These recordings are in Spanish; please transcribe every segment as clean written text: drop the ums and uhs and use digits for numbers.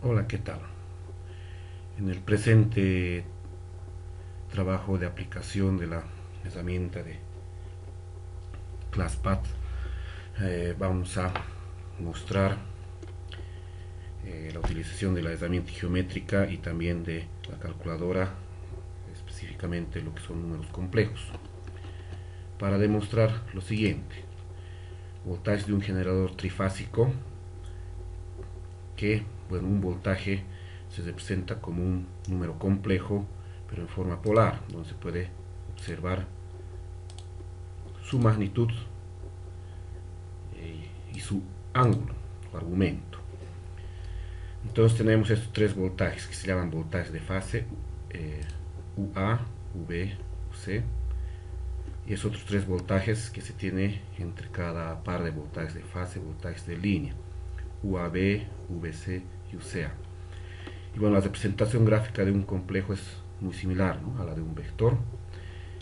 Hola, ¿qué tal? En el presente trabajo de aplicación de la herramienta de ClassPath vamos a mostrar la utilización de la herramienta geométrica y también de la calculadora, específicamente lo que son números complejos, para demostrar lo siguiente: voltaje de un generador trifásico que, bueno, un voltaje se representa como un número complejo pero en forma polar, donde se puede observar su magnitud y su ángulo o argumento. Entonces tenemos estos tres voltajes que se llaman voltajes de fase, UA, V, UC, y esos otros tres voltajes que se tiene entre cada par de voltajes de fase, voltajes de línea, UAB, VC y UCA. Y bueno, la representación gráfica de un complejo es muy similar, ¿no?, a la de un vector.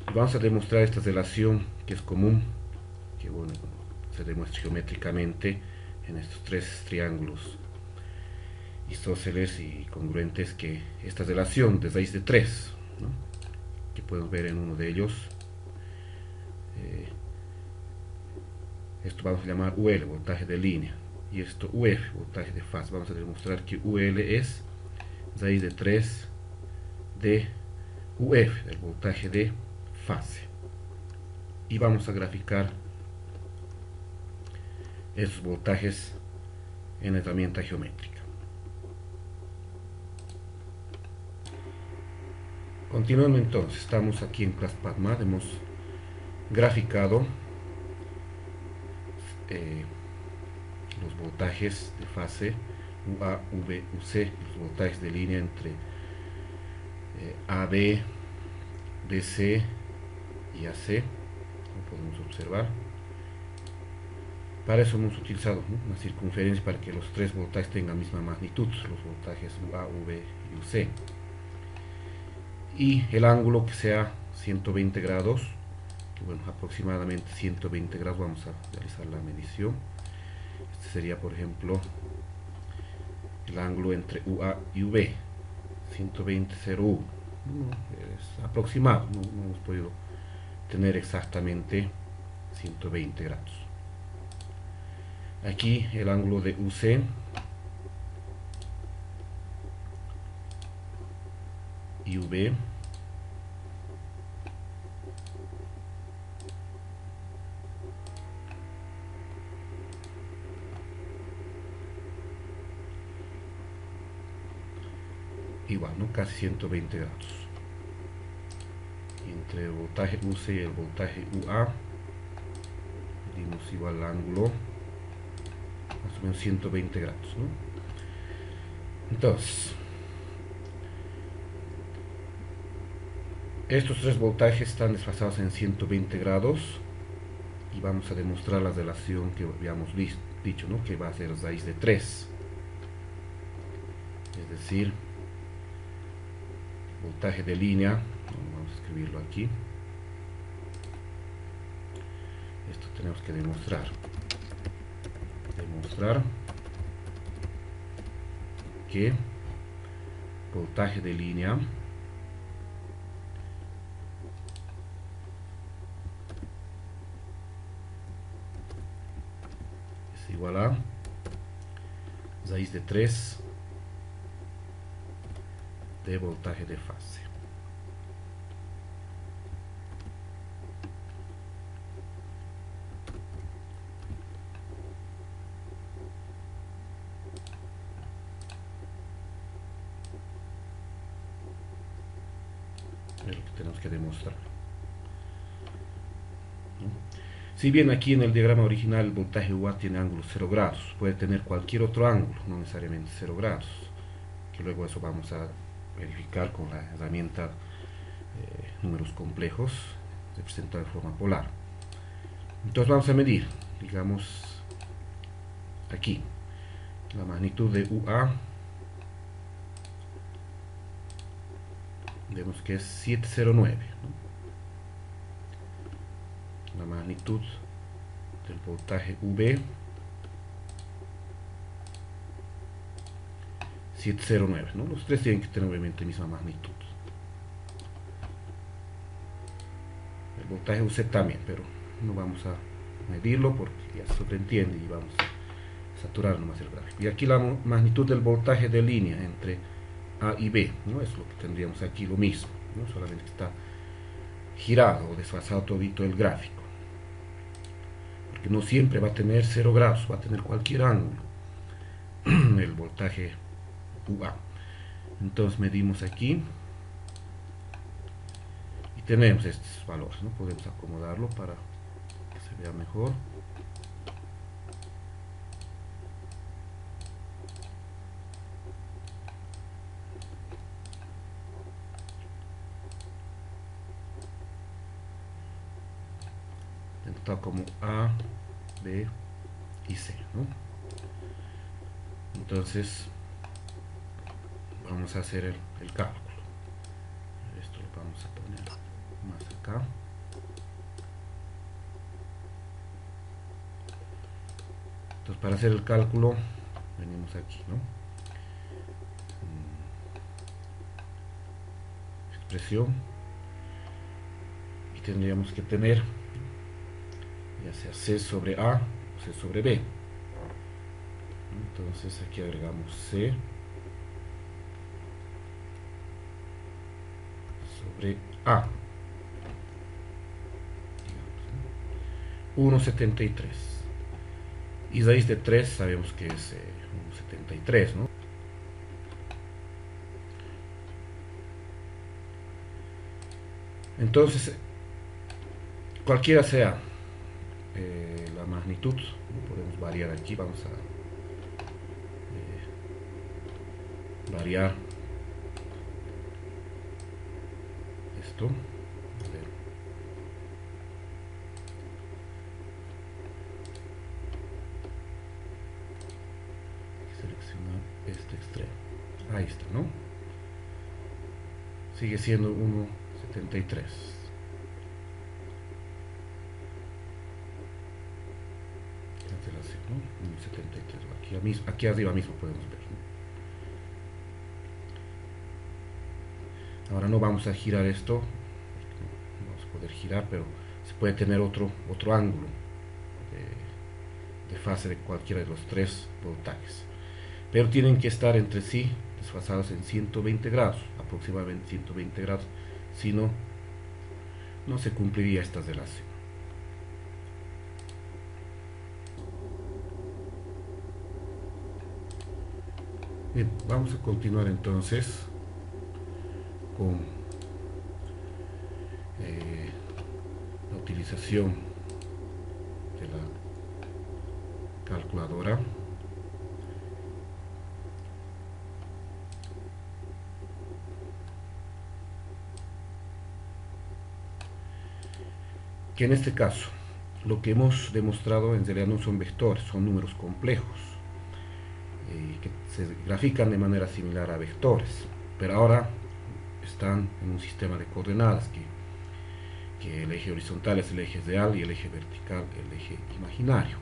Y vamos a demostrar esta relación que es común, que bueno, se demuestra geométricamente en estos tres triángulos isósceles y congruentes, que esta relación de raíz de 3, ¿no?, que podemos ver en uno de ellos, esto vamos a llamar UL, voltaje de línea, y esto UF, voltaje de fase. Vamos a demostrar que UL es raíz de 3 de UF, el voltaje de fase. Y vamos a graficar esos voltajes en la herramienta geométrica. Continuando entonces, estamos aquí en ClassPath. Hemos graficado los voltajes de fase UA, V, UC, los voltajes de línea entre AB, BC y AC, como podemos observar. Para eso hemos utilizado, ¿no?, una circunferencia para que los tres voltajes tengan la misma magnitud, los voltajes UA, V y UC. Y el ángulo que sea 120 grados, que bueno, aproximadamente 120 grados, vamos a realizar la medición. Este sería, por ejemplo, el ángulo entre UA y V, 120,01. Es aproximado, no hemos podido tener exactamente 120 grados. Aquí el ángulo de UC y V igual, ¿no?, casi 120 grados. Y entre el voltaje UC y el voltaje UA medimos igual el ángulo, más o menos 120 grados, ¿no? Entonces, estos tres voltajes están desfasados en 120 grados y vamos a demostrar la relación que habíamos dicho, ¿no?, que va a ser raíz de 3. Es decir, voltaje de línea, vamos a escribirlo aquí. Esto tenemos que demostrar que voltaje de línea es igual a raíz de 3 de voltaje de fase. Es lo que tenemos que demostrar. Si bien aquí en el diagrama original el voltaje UA tiene ángulo 0 grados, puede tener cualquier otro ángulo, no necesariamente 0 grados, que luego eso vamos a verificar con la herramienta números complejos representados de forma polar. Entonces vamos a medir, digamos, aquí la magnitud de UA. Vemos que es 709, ¿no? La magnitud del voltaje V, 709, ¿no? Los tres tienen que tener obviamente misma magnitud. El voltaje UC también, pero no vamos a medirlo porque ya se sobreentiende y vamos a saturar nomás el gráfico. Y aquí la magnitud del voltaje de línea entre A y B, ¿no? Es lo que tendríamos aquí, lo mismo, ¿no? Solamente que está girado o desfasado todito el gráfico, porque no siempre va a tener 0 grados, va a tener cualquier ángulo el voltaje UA. Entonces medimos aquí y tenemos estos valores, ¿no? Podemos acomodarlo para que se vea mejor. Está como A, B y C, ¿no? Entonces vamos a hacer el cálculo. Esto lo vamos a poner más acá. Entonces para hacer el cálculo venimos aquí, ¿no? Expresión, y tendríamos que tener ya sea C sobre A o C sobre B. Entonces aquí agregamos C sobre A, 1,73, y raíz de 3 sabemos que es 1,73, ¿no? Entonces cualquiera sea la magnitud, ¿no? Podemos variar aquí, vamos a variar esto. A ver. Seleccionar este extremo, ahí está, ¿no? Sigue siendo 1,73. ¿no? 1,73. Aquí arriba mismo podemos ver, ¿no? Ahora no vamos a girar esto, no vamos a poder girar, pero se puede tener otro ángulo de fase de cualquiera de los tres voltajes, pero tienen que estar entre sí desfasados en 120 grados, aproximadamente 120 grados, si no, no se cumpliría esta relación. Bien, vamos a continuar entonces con la utilización de la calculadora. Que en este caso lo que hemos demostrado en realidad no son vectores, son números complejos que se grafican de manera similar a vectores, pero ahora están en un sistema de coordenadas que el eje horizontal es el eje real y el eje vertical el eje imaginario,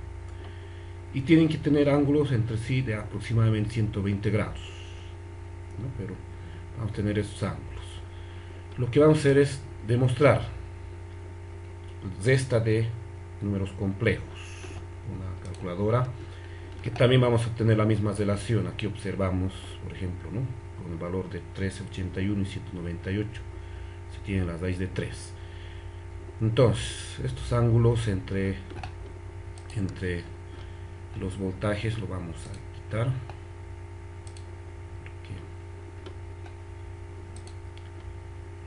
y tienen que tener ángulos entre sí de aproximadamente 120 grados, ¿no? Pero vamos a tener esos ángulos. Lo que vamos a hacer es demostrar resta de números complejos, una calculadora que también vamos a tener la misma relación. Aquí observamos, por ejemplo, ¿no? Con el valor de 1381 y 198 se tiene la raíz de 3. Entonces estos ángulos entre los voltajes lo vamos a quitar,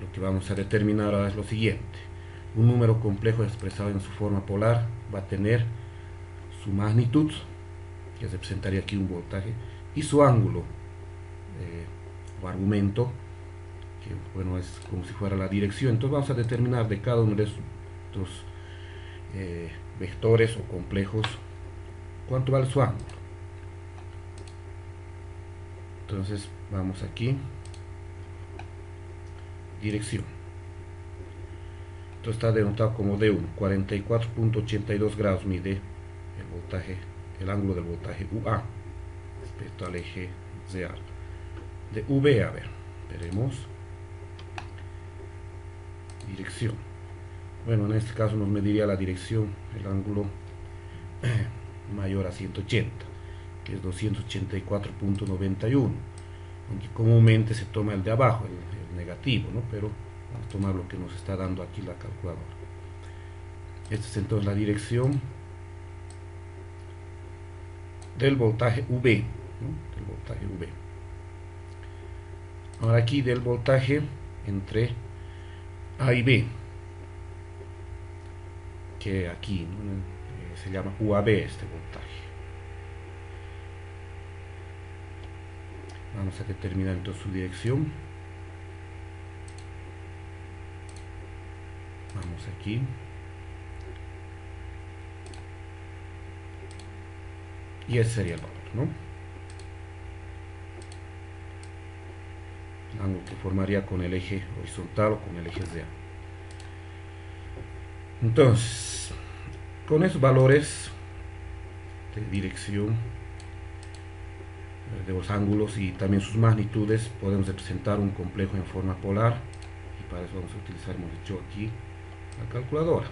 lo que vamos a determinar ahora es lo siguiente: un número complejo expresado en su forma polar va a tener su magnitud, que representaría aquí un voltaje, y su ángulo o argumento, que bueno, es como si fuera la dirección. Entonces vamos a determinar de cada uno de estos vectores o complejos cuánto vale su ángulo. Entonces vamos aquí, dirección. Entonces está denotado como D1, 44.82 grados mide el voltaje, el ángulo del voltaje UA respecto al eje real. de V, a ver, veremos, dirección. Bueno, en este caso nos mediría la dirección, el ángulo mayor a 180, que es 284.91, aunque comúnmente se toma el de abajo, el negativo, ¿no? Pero vamos a tomar lo que nos está dando aquí la calculadora. Esta es entonces la dirección del voltaje V, ¿no? Del voltaje V. Ahora aquí del voltaje entre A y B, que aquí, ¿no? Se llama UAB este voltaje. Vamos a determinar entonces su dirección. Vamos aquí. Y ese sería el valor, ¿no? El ángulo que formaría con el eje horizontal o con el eje ZA. Entonces, con esos valores de dirección de los ángulos y también sus magnitudes, podemos representar un complejo en forma polar, y para eso vamos a utilizar, hemos dicho aquí, la calculadora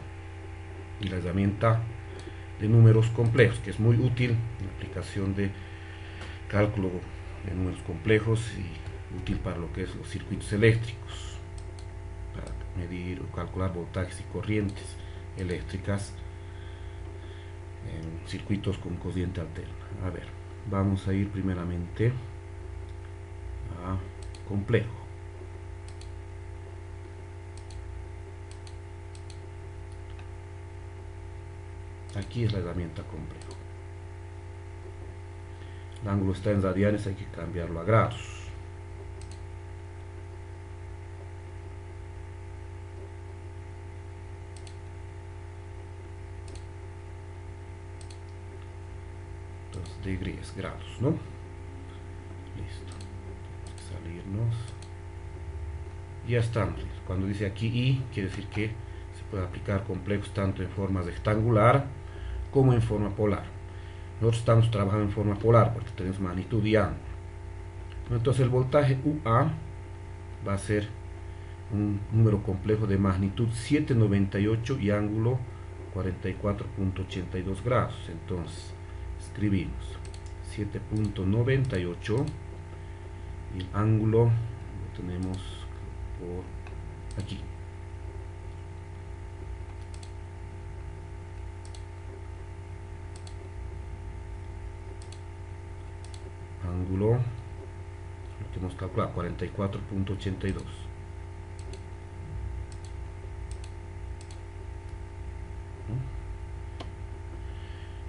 y la herramienta de números complejos, que es muy útil en la aplicación de cálculo de números complejos y útil para lo que es los circuitos eléctricos, para medir o calcular voltajes y corrientes eléctricas en circuitos con corriente alterna. A ver, vamos a ir primeramente a complejo. Aquí es la herramienta complejo. El ángulo está en radianes, hay que cambiarlo a grados. Entonces, degrees, grados, ¿no? Listo. Salirnos. Ya estamos. Cuando dice aquí I, quiere decir que se puede aplicar complejos tanto en forma rectangular como en forma polar. Nosotros estamos trabajando en forma polar porque tenemos magnitud y ángulo. Entonces el voltaje UA va a ser un número complejo de magnitud 798 y ángulo 44.82 grados. Entonces escribimos 7.98 y el ángulo lo tenemos por aquí. Ángulo, lo que hemos calculado, 44.82.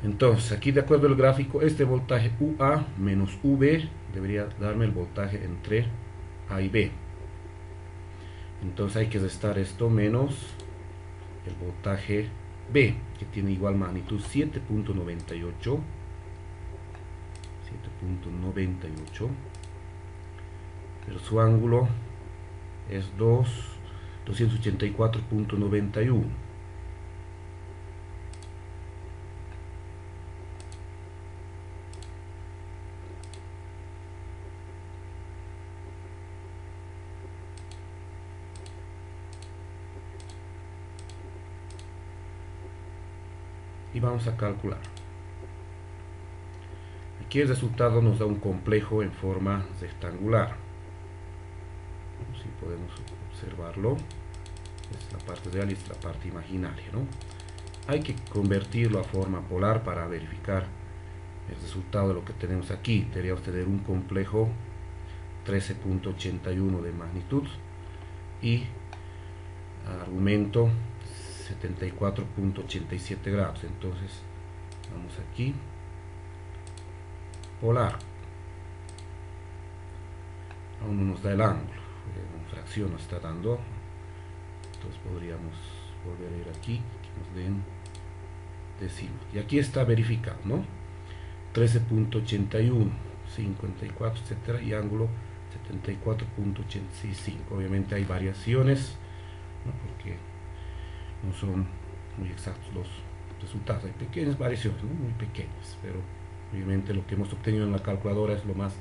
Entonces, aquí de acuerdo al gráfico, este voltaje UA menos V debería darme el voltaje entre A y B. Entonces hay que restar esto menos el voltaje B, que tiene igual magnitud 7.98, pero su ángulo es 284.91. Y vamos a calcular. Aquí el resultado nos da un complejo en forma rectangular. Si podemos observarlo, es la parte real y es la parte imaginaria, ¿no? Hay que convertirlo a forma polar para verificar el resultado de lo que tenemos aquí. Deberíamos tener un complejo 13.81 de magnitud y argumento 74.87 grados. Entonces vamos aquí, polar, aún no nos da el ángulo, en fracción nos está dando, entonces podríamos volver a ir aquí, que nos den décimas, y aquí está verificado, ¿no? 13.81, 54, etcétera, y ángulo 74.85. Obviamente hay variaciones, ¿no? Porque no son muy exactos los resultados, hay pequeñas variaciones, ¿no? Muy pequeñas, pero obviamente lo que hemos obtenido en la calculadora es lo más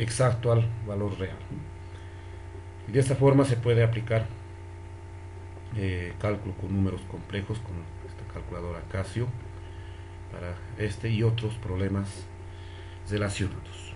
exacto al valor real. Y de esta forma se puede aplicar cálculo con números complejos con esta calculadora Casio para este y otros problemas relacionados.